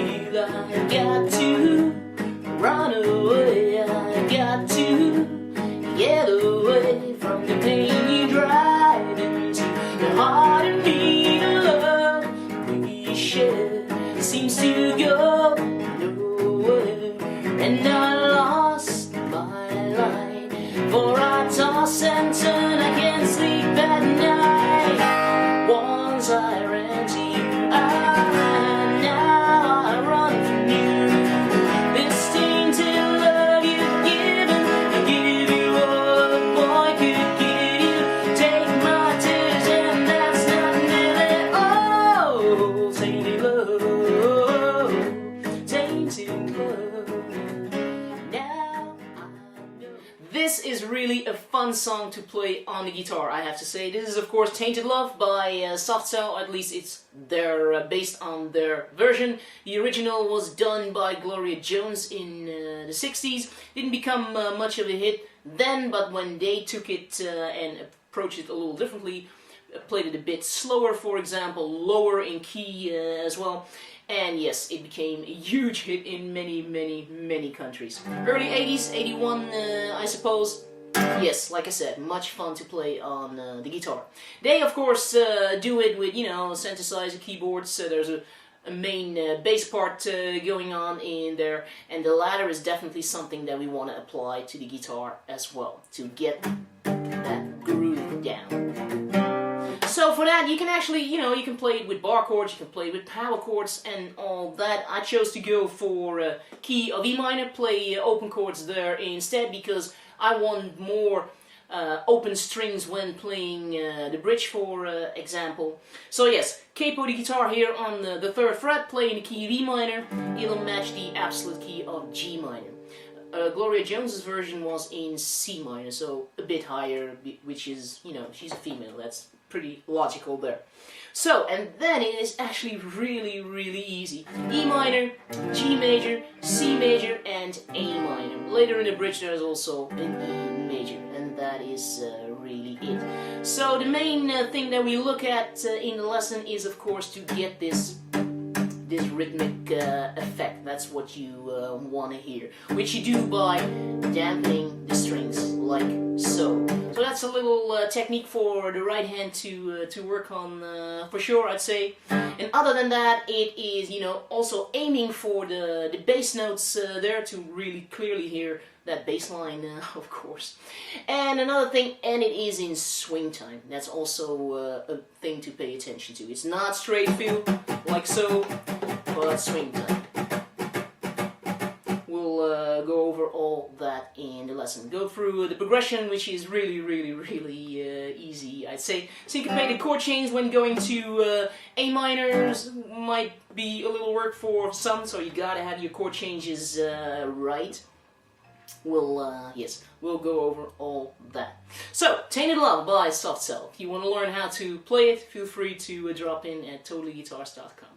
feel I got to run away, I got to get away from the pain you drive into the heart of me. The love we share seems to go nowhere, and I lost my light, for I toss and turn, I can't sleep at night. Once I ran to you, now I run from you. This tainted love you've given, I give you all a boy could give you. Take my tears and that's not nearly all. Tainted love, tainted love. Now I know. This is really a fun song to play on the guitar, I have to say. This is of course Tainted Love by Soft Cell, at least it's based on their version. The original was done by Gloria Jones in the 60s. Didn't become much of a hit then, but when they took it and approached it a little differently, played it a bit slower, for example, lower in key as well, and yes, it became a huge hit in many countries. Early 80s, 81 I suppose. Yes, like I said, much fun to play on the guitar. They of course do it with, you know, synthesizer, keyboards, so there's a main bass part going on in there, and the latter is definitely something that we want to apply to the guitar as well, to get that groove down. So for that, you can actually, you know, you can play it with bar chords, you can play it with power chords and all that. I chose to go for key of E minor, play open chords there instead, because I want more open strings when playing the bridge, for example. So yes, capoed guitar here on the 3rd fret, playing the key of E minor. It'll match the absolute key of G minor. Gloria Jones's version was in C minor, so a bit higher, which is, you know, she's a female, that's pretty logical there. So, and then it is actually really easy. E minor, G major, C major, and A minor. Later in the bridge there's also an E major, and that is really it. So the main thing that we look at in the lesson is of course to get this rhythmic effect. That's what you want to hear, which you do by dampening the strings like so. So that's a little technique for the right hand to work on for sure, I'd say. And other than that, it is, you know, also aiming for the bass notes there to really clearly hear that bass line, of course. And another thing, and it is in swing time. That's also a thing to pay attention to. It's not straight feel like so, but swing time. We'll go over all that in the lesson. Go through the progression, which is really easy, I'd say. Syncopated chord change when going to A minors might be a little work for some, so you gotta have your chord changes right. We'll go over all that. So, Tainted Love by Soft Cell. If you want to learn how to play it, feel free to drop in at totallyguitars.com.